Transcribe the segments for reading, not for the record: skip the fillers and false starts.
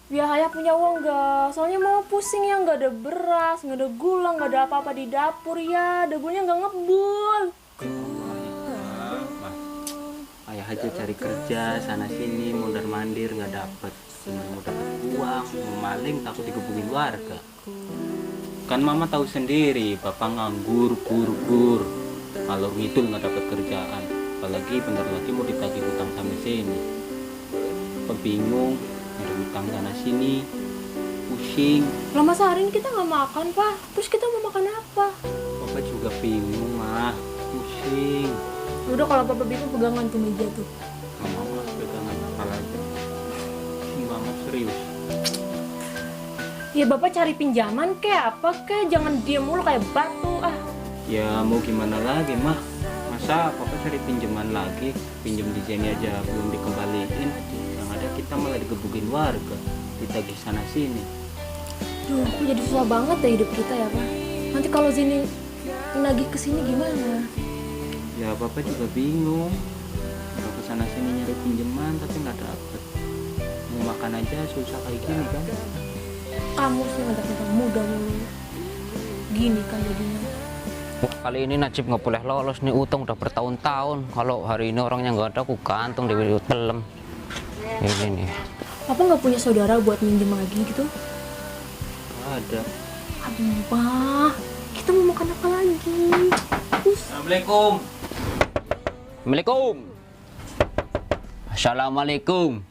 Biar ayah punya uang nggak? Soalnya mama pusing ya, nggak ada beras, nggak ada gula, nggak ada apa-apa di dapur ya. Dapurnya nggak ngebul. Ayah aja cari kerja sana sini mondar mandir nggak dapet, cuma mau dapet uang, mau maling takut digebukin warga. Kan mama tahu sendiri, bapak nganggur, gur, kalau ngidul nggak dapet kerjaan, apalagi bentar lagi mau ditagih utang sama sini. Bapak bingung, ada utang sana sini, pusing. Lama sehari ini kita nggak makan, Pak. Terus kita mau makan apa? Bapak juga bingung mah, pusing. Udah kalau papa bingung pegangan tuh meja tuh. Mama pegangan kepala aja, pusing banget serius. Ya bapak cari pinjaman kayak apa kayak, jangan diem mulu kayak batu ah. Ya mau gimana lagi mah, masa papa cari pinjaman lagi, pinjam di sini aja belum dikembaliin, yang ada kita malah digebukin warga, ditagih sana sini. Duh, kok jadi susah banget ya hidup kita ya Pak. Nanti kalau sini nagih ke sini gimana? Ya papa juga bingung, mau ke sana sini nyari pinjaman tapi nggak dapet, mau makan aja susah kayak gini kan. Kamu sih ngajak muda mulu. Gini kan jadinya. Wah, kali ini Najib nggak boleh lolos nih, utang udah bertahun-tahun. Kalau hari ini orangnya nggak ada, aku gantung di pelem. Ini nih. Papa nggak punya saudara buat minjem lagi gitu? Nggak ada. Aduh Pak, kita mau makan apa lagi? Assalamualaikum. Assalamualaikum. Assalamualaikum.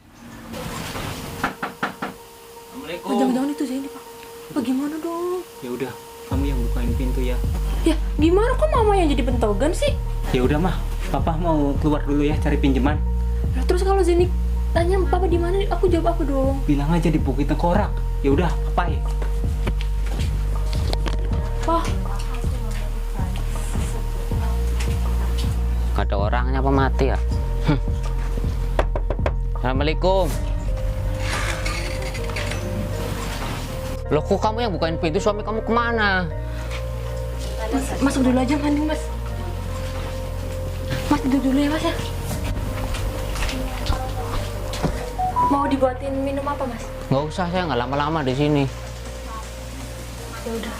Oh, jangan-jangan itu Zaini Pak. Bagaimana dong? Ya udah, kamu yang bukain pintu ya. Ya gimana kok mama yang jadi pentogan sih? Ya udah mah, papa mau keluar dulu ya cari pinjaman. Nah, terus kalau Zaini tanya papa di mana, aku jawab apa dong? Bilang aja di Bukit Tengkorak. Ya udah, apa ya? Pak, Nggak ada orangnya apa mati ya? Assalamualaikum. Loh, kok kamu yang bukain pintu, suami kamu kemana? masuk dulu aja mandi mas. Mas duduk dulu ya mas ya. Mau dibuatin minum apa mas? Nggak usah, saya nggak lama-lama di sini. Ya udah.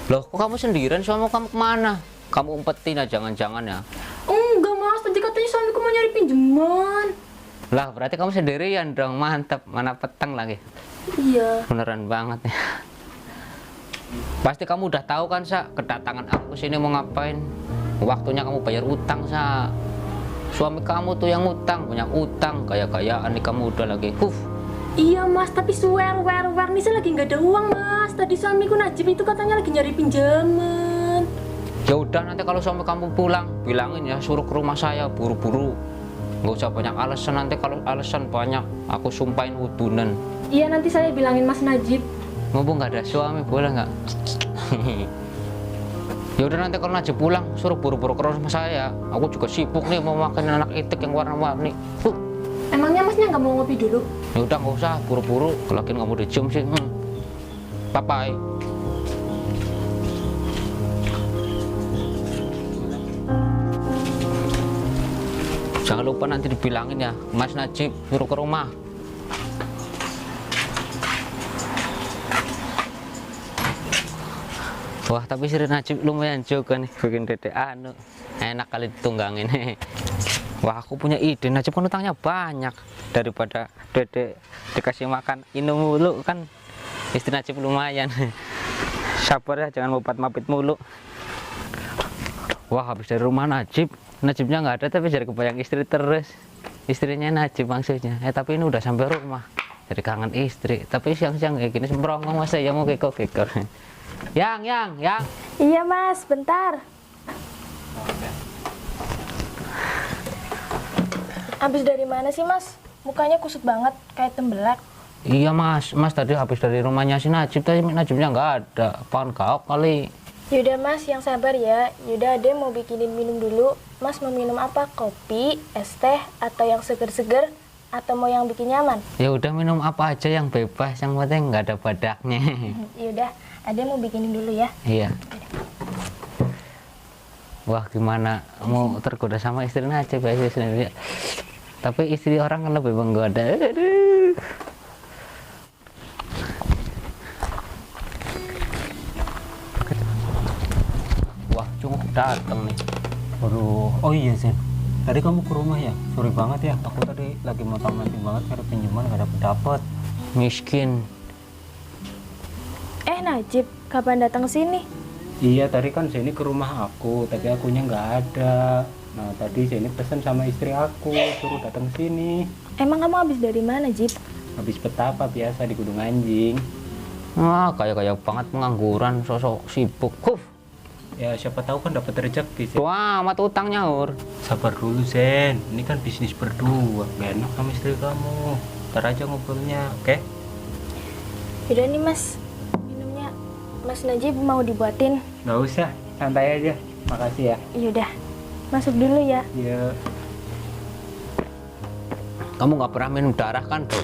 Loh, kok kamu sendirian, suami kamu kemana? Kamu umpetin aja jangan-jangan ya? Enggak mas, tadi katanya suamiku mau nyari pinjaman. Lah, berarti kamu sendirian dong, mantap. Mana peteng lagi. Iya. Beneran banget ya. Pasti kamu udah tahu kan, Sa, kedatangan aku sini mau ngapain? Waktunya kamu bayar utang, Sa. Suami kamu tuh yang utang, banyak utang, gaya-gayaan nih kamu udah lagi. Iya mas, tapi swear nih saya lagi nggak ada uang mas. Tadi suamiku Najib itu katanya lagi nyari pinjaman. Ya udah, nanti kalau suami kamu pulang, bilangin ya suruh ke rumah saya buru-buru. Nggak usah banyak alasan, nanti kalau alasan banyak aku sumpahin udunan. Iya nanti saya bilangin mas Najib. Mumpung nggak ada suami, boleh nggak? Ya udah, nanti kalau Najib pulang suruh buru-buru ke rumah saya. Aku juga sibuk nih mau makan anak itik yang warna-warni. Emangnya masnya nggak mau ngopi dulu? Ya udah, nggak usah buru-buru. Kalau lagi nggak mau dicium sih. Bye bye. Jangan lupa nanti dibilangin ya, Mas Najib suruh ke rumah. Wah, tapi Sri Najib lumayan juga nih bikin dedek anu. Enak kali ditunggangin. Wah, aku punya ide. Najib kan utangnya banyak, daripada dedek dikasih makan inum mulu kan. Istri Najib lumayan. Sabar ya, jangan mapit mulu. Wah, habis dari rumah Najib, Najibnya nggak ada, tapi jadi kebayang istri terus. Istrinya Najib maksudnya. Tapi ini udah sampai rumah, jadi kangen istri. Tapi siang-siang kayak gini sembrongong, masa ya mau kekor-kekor. Yang. Iya mas, bentar. Habis dari mana sih mas? Mukanya kusut banget, kayak tembelak. Iya mas tadi habis dari rumahnya si Najib, tapi Najibnya nggak ada. Pohon gaok kali. Yaudah mas, yang sabar ya. Yaudah Ade mau bikinin minum dulu. Mas mau minum apa? Kopi, es teh, atau yang seger-seger? Atau mau yang bikin nyaman? Ya udah, minum apa aja yang bebas, yang penting nggak ada badaknya. Yaudah, Ade mau bikinin dulu ya. Iya. Wah, gimana? Mau tergoda sama istri Najib ya sendiri? Tapi istri orang kan lebih menggoda. Aduh. Wah, cukup datang nih. Aduh, oh iya Zen, tadi kamu ke rumah ya? Sorry banget ya, aku tadi lagi montang-manting banget cari pinjaman gak dapet. Miskin. Najib, kapan datang sini? Iya, tadi kan Zeni ke rumah aku, tapi akunya nggak ada. Nah, tadi Zeni pesen sama istri aku, suruh datang sini. Emang kamu habis dari mana, Jib? Habis petapa biasa di Gunung Anjing. Wah, kayak banget pengangguran, sosok sibuk. Ya, siapa tahu kan dapat rezeki, Zen. Wah, amat utang nyaur. Sabar dulu, Zen. Ini kan bisnis berdua, gak enak sama istri kamu. Ntar aja ngobrolnya, oke? Yaudah nih, Mas. Minumnya Mas Najib mau dibuatin? Nggak usah, santai aja. Makasih ya. Yaudah, masuk dulu ya. Iya. Kamu nggak pernah minum darah kan, Bro?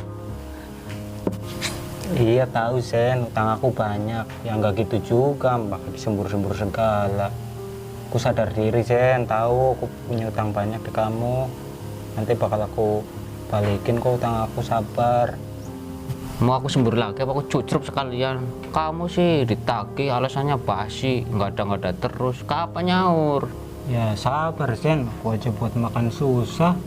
Iya tahu Sen, utang aku banyak. Ya nggak gitu juga, pakai disembur-sembur segala. Aku sadar diri Sen, tahu aku punya utang banyak di kamu. Nanti bakal aku balikin kok utang aku, sabar. Mau aku sembur lagi apa aku cucrup sekalian? Kamu sih ditagih alasannya basi, nggak ada terus. Kapan nyaur? Ya sabar Sen, aku aja buat makan susah.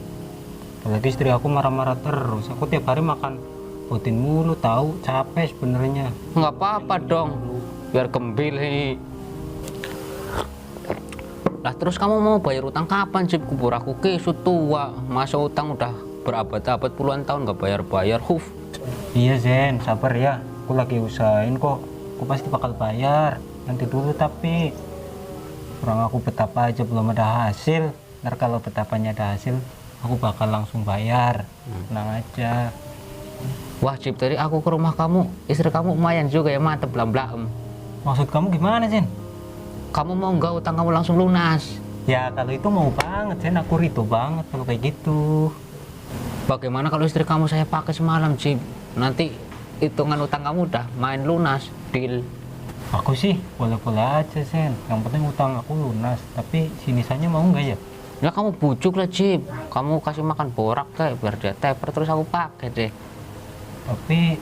Apalagi istri aku marah-marah terus. Aku tiap hari makan rutin mulu, tahu capek sebenarnya. Nggak apa-apa dong, biar gembil nih. Lah terus kamu mau bayar utang kapan sih? Kubur aku kesut tua, masa utang udah berabad-abad puluhan tahun nggak bayar-bayar. Iya Zen, sabar ya. Aku lagi usahain kok. Aku pasti bakal bayar. Nanti dulu tapi kurang aku betapa aja belum ada hasil. Ntar kalau betapanya ada hasil, aku bakal langsung bayar. Tenang aja. Wah Cip, tadi aku ke rumah kamu, istri kamu lumayan juga ya, mantep blam-blam. Maksud kamu gimana Zen? Kamu mau nggak utang kamu langsung lunas? Ya kalau itu mau banget Zen, aku rito banget kalau kayak gitu. Bagaimana kalau istri kamu saya pakai semalam Cip? Nanti hitungan utang kamu udah main lunas, deal. Aku sih boleh-boleh aja Zen, yang penting utang aku lunas. Tapi sinisannya mau nggak ya? Ya kamu bujuk lah Cip, kamu kasih makan borak kayak biar dia teper terus aku pakai deh. Tapi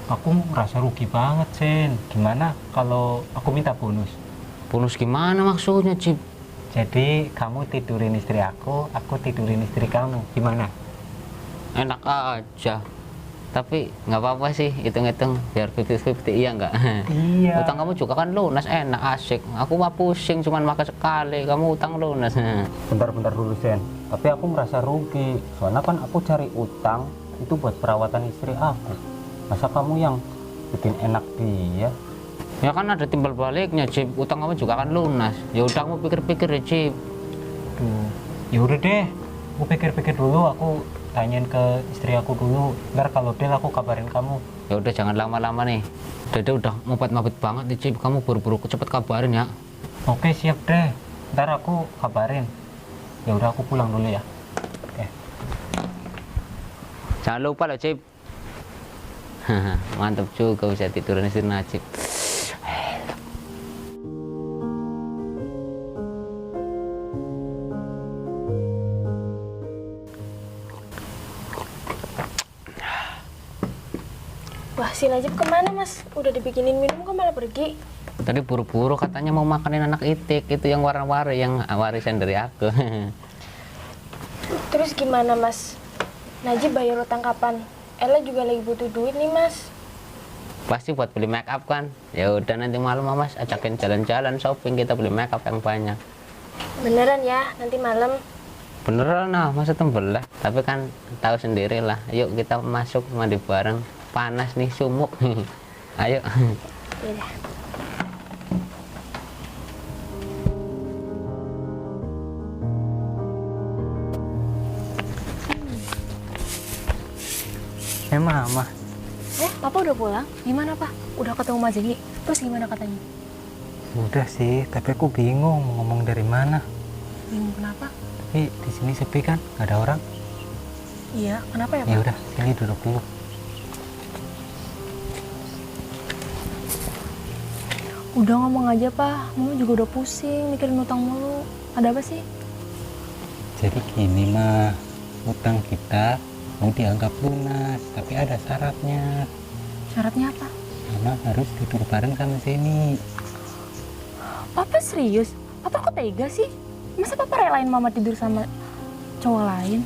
aku merasa rugi banget Zen. Gimana kalau aku minta bonus? Bonus gimana maksudnya Cip? Jadi kamu tidurin istri aku tidurin istri kamu. Gimana? Enak aja. Tapi nggak apa-apa sih, hitung-hitung biar 50-50, iya nggak? Iya. Utang kamu juga kan lunas, enak, asik. Aku mah pusing cuman makan sekali, kamu utang lunas. Bentar dulu Zen. Tapi aku merasa rugi. Soalnya kan aku cari utang itu buat perawatan istri aku. Masa kamu yang bikin enak dia? Ya kan ada timbal baliknya Cip, utang kamu juga kan lunas. Ya udah kamu pikir-pikir ya Cip. Tuh. Ya udah deh. Aku pikir-pikir dulu, aku tanyain ke istri aku dulu. Ntar kalau deal aku kabarin kamu. Ya udah jangan lama-lama nih. Dede udah mabet banget nih Cip, kamu buru-buru cepet kabarin ya. Oke siap deh. Ntar aku kabarin. Ya udah aku pulang dulu ya. Oke. Jangan lupa loh Cip. Mantap juga bisa tidurin istri Najib. Wah, si Najib kemana, Mas? Udah dibikinin minum kok malah pergi? Tadi buru-buru katanya mau makanin anak itik, itu yang warna-warni yang warisan dari aku. Terus gimana, Mas? Najib bayar utang kapan? Ella juga lagi butuh duit nih, Mas. Pasti buat beli make up kan? Ya udah nanti malam Mas ajakin jalan-jalan shopping, kita beli make up yang banyak. Beneran ya, nanti malam. Beneran nah, masa tembelah. Tapi kan tahu sendiri lah. Yuk kita masuk mandi bareng. Panas nih sumuk. Ayo. Iya. Mama. Papa udah pulang? Gimana, Pak? Udah ketemu Mas Zenggi? Terus gimana katanya? Udah sih, tapi aku bingung mau ngomong dari mana. Bingung kenapa? Tapi di sini sepi kan, nggak ada orang. Iya, kenapa ya, Pak? Ya udah, sini duduk dulu. Udah ngomong aja, Pak. Mama juga udah pusing mikirin utang mulu. Ada apa sih? Jadi gini mah, utang kita mau dianggap lunas, tapi ada syaratnya. Syaratnya apa? Mama harus tidur bareng sama Zeni. Papa serius? Papa kok tega sih? Masa papa relain mama tidur sama cowok lain?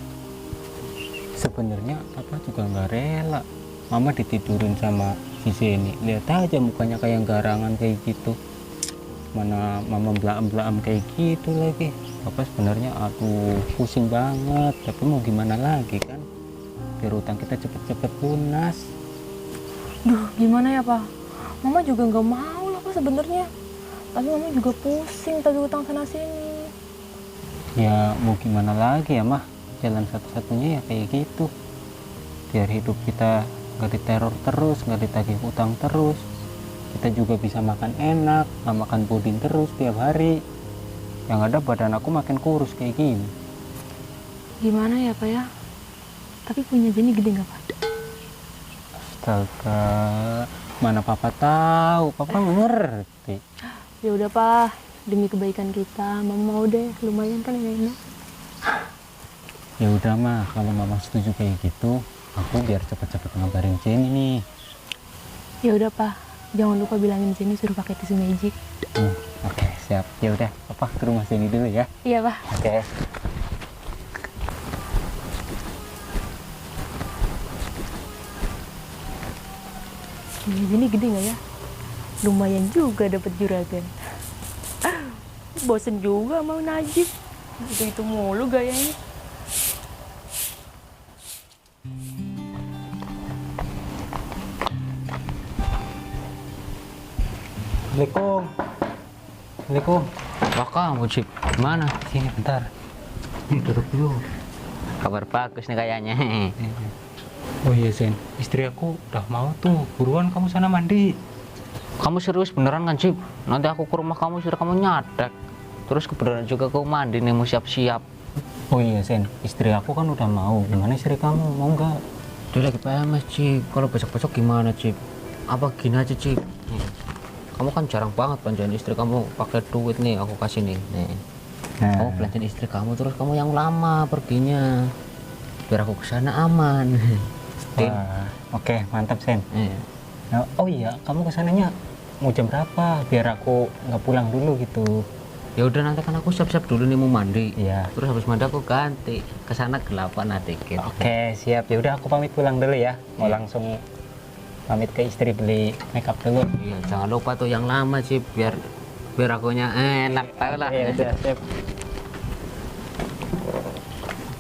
Sebenarnya papa juga nggak rela mama ditidurin sama si Zeni. Lihat aja mukanya kayak garangan kayak gitu. Mana mama belaam-belaam kayak gitu lagi. Papa sebenarnya aduh pusing banget, tapi mau gimana lagi kan, biar utang kita cepet-cepet lunas. Duh, gimana ya, Pak? Mama juga nggak mau lah, Pak, sebenarnya. Tapi mama juga pusing tagih utang sana sini. Ya mau gimana lagi ya mah, jalan satu-satunya ya kayak gitu, biar hidup kita nggak diteror terus, nggak ditagih utang terus. Kita juga bisa makan enak, nggak makan puding terus tiap hari. Yang ada badan aku makin kurus kayak gini. Gimana ya, Pak ya? Tapi punya Jenny gede nggak, Pak? Astaga, mana papa tahu, papa ngerti. Ya udah, Pak, demi kebaikan kita, mama mau deh, lumayan kan ini. Ya udah mah, kalau mama setuju kayak gitu, aku biar cepet-cepet ngabarin Jenny nih. Ya udah, Pak, jangan lupa bilangin Jenny suruh pakai tisu magic. Oke, siap. Ya udah, papa ke rumah Jenny dulu ya. Iya, Pak. Oke. Punya Jenny gede nggak ya? Lumayan juga dapat juragan. Bosen juga mau Najib. Itu mulu gayanya. Assalamualaikum. Assalamualaikum. Wah kamu Cip, gimana? Sini bentar. Duduk dulu. Kabar bagus nih kayaknya. Oh iya Zen, istri aku udah mau tuh. Buruan kamu sana mandi. Kamu serius beneran kan Cip? Nanti aku ke rumah kamu sudah kamu nyadek. Terus kebenaran juga aku mandi nih mau siap-siap. Oh iya Zen, istri aku kan udah mau. Gimana istri kamu, mau nggak? Dia lagi PMS Cip, kalau besok-besok gimana Cip? Apa gini aja Cip? Nih, kamu kan jarang banget belanjain istri kamu pakai duit nih, aku kasih nih. Kamu belanjain istri kamu terus kamu yang lama perginya. Biar aku kesana aman. Wah, oke, mantap Sen. Iya. Nah, oh iya, kamu kesananya mau jam berapa? Biar aku nggak pulang dulu gitu. Ya udah nanti kan aku siap-siap dulu nih mau mandi. Iya. Terus habis mandi aku ganti ke sana gelapan dikit. Oke, siap. Ya udah aku pamit pulang dulu ya. Mau langsung pamit ke istri beli makeup dulu. Iya, jangan lupa tuh yang lama sih biar akunya enak tahu lah. Iya, udah, siap.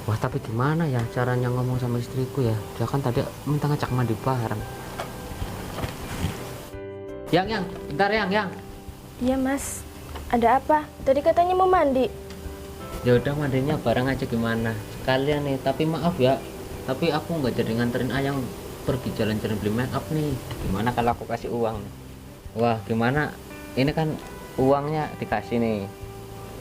Wah, tapi gimana ya caranya ngomong sama istriku ya? Dia kan tadi minta ngajak mandi bareng. Yang, bentar yang. Iya, Mas. Ada apa? Tadi katanya mau mandi. Ya udah mandinya bareng aja gimana? Sekalian nih, tapi maaf ya. Tapi aku nggak jadi nganterin Ayang pergi jalan-jalan beli make up nih. Gimana kalau aku kasih uang? Wah, gimana? Ini kan uangnya dikasih nih.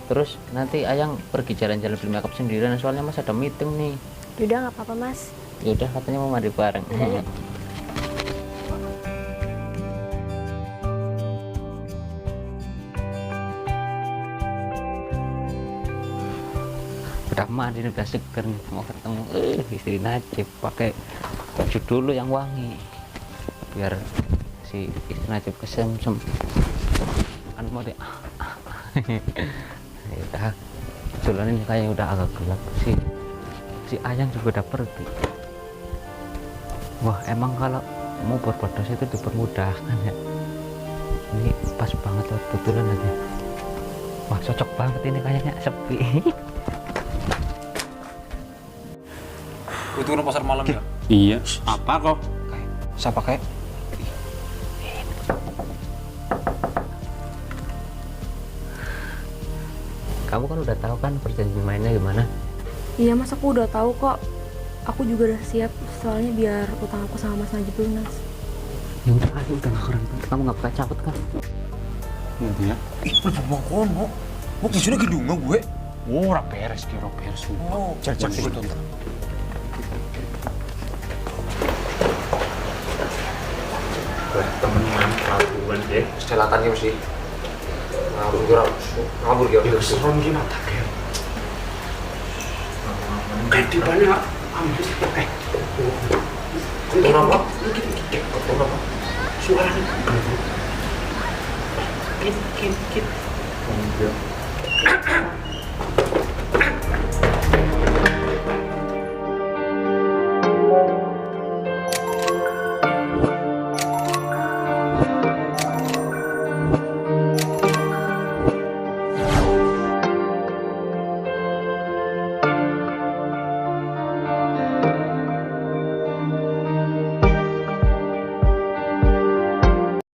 Terus nanti Ayang pergi jalan-jalan beli make up sendirian soalnya Mas ada meeting nih. Yaudah, nggak apa-apa, Mas. Ya udah katanya mau mandi bareng. Udah mandi udah seger nih, mau ketemu istri Najib, pakai baju dulu yang wangi biar si istri Najib kesemsem kan mau dia udah jalan ini kayaknya udah agak gelap si Ayang juga udah pergi. Wah emang kalau mau berbuat dosa itu dipermudahkan ya, ini pas banget loh kebetulan aja. Wah cocok banget ini kayaknya sepi. Itu kan pasar malam ya? Iya. Apa kok? Siapa kayak? Kamu kan udah tahu kan perjanjian mainnya gimana? Iya, Mas, aku udah tahu kok. Aku juga udah siap, soalnya biar utang aku sama Mas Najib lunas. Ya udah ayo udah keren, kamu nggak bakal cabut kan? Nanti ya. Ih, mau kono. Mau kisahnya gedung gue. Oh, ora beres kira beres. Oh, cek gitu. Temenan labuan deh. Celakannya mesti ngabur gitu. Serem gini tak ya. Kayak di mana? Kotor apa? Kotor apa? Suaranya. Kit. Enggak.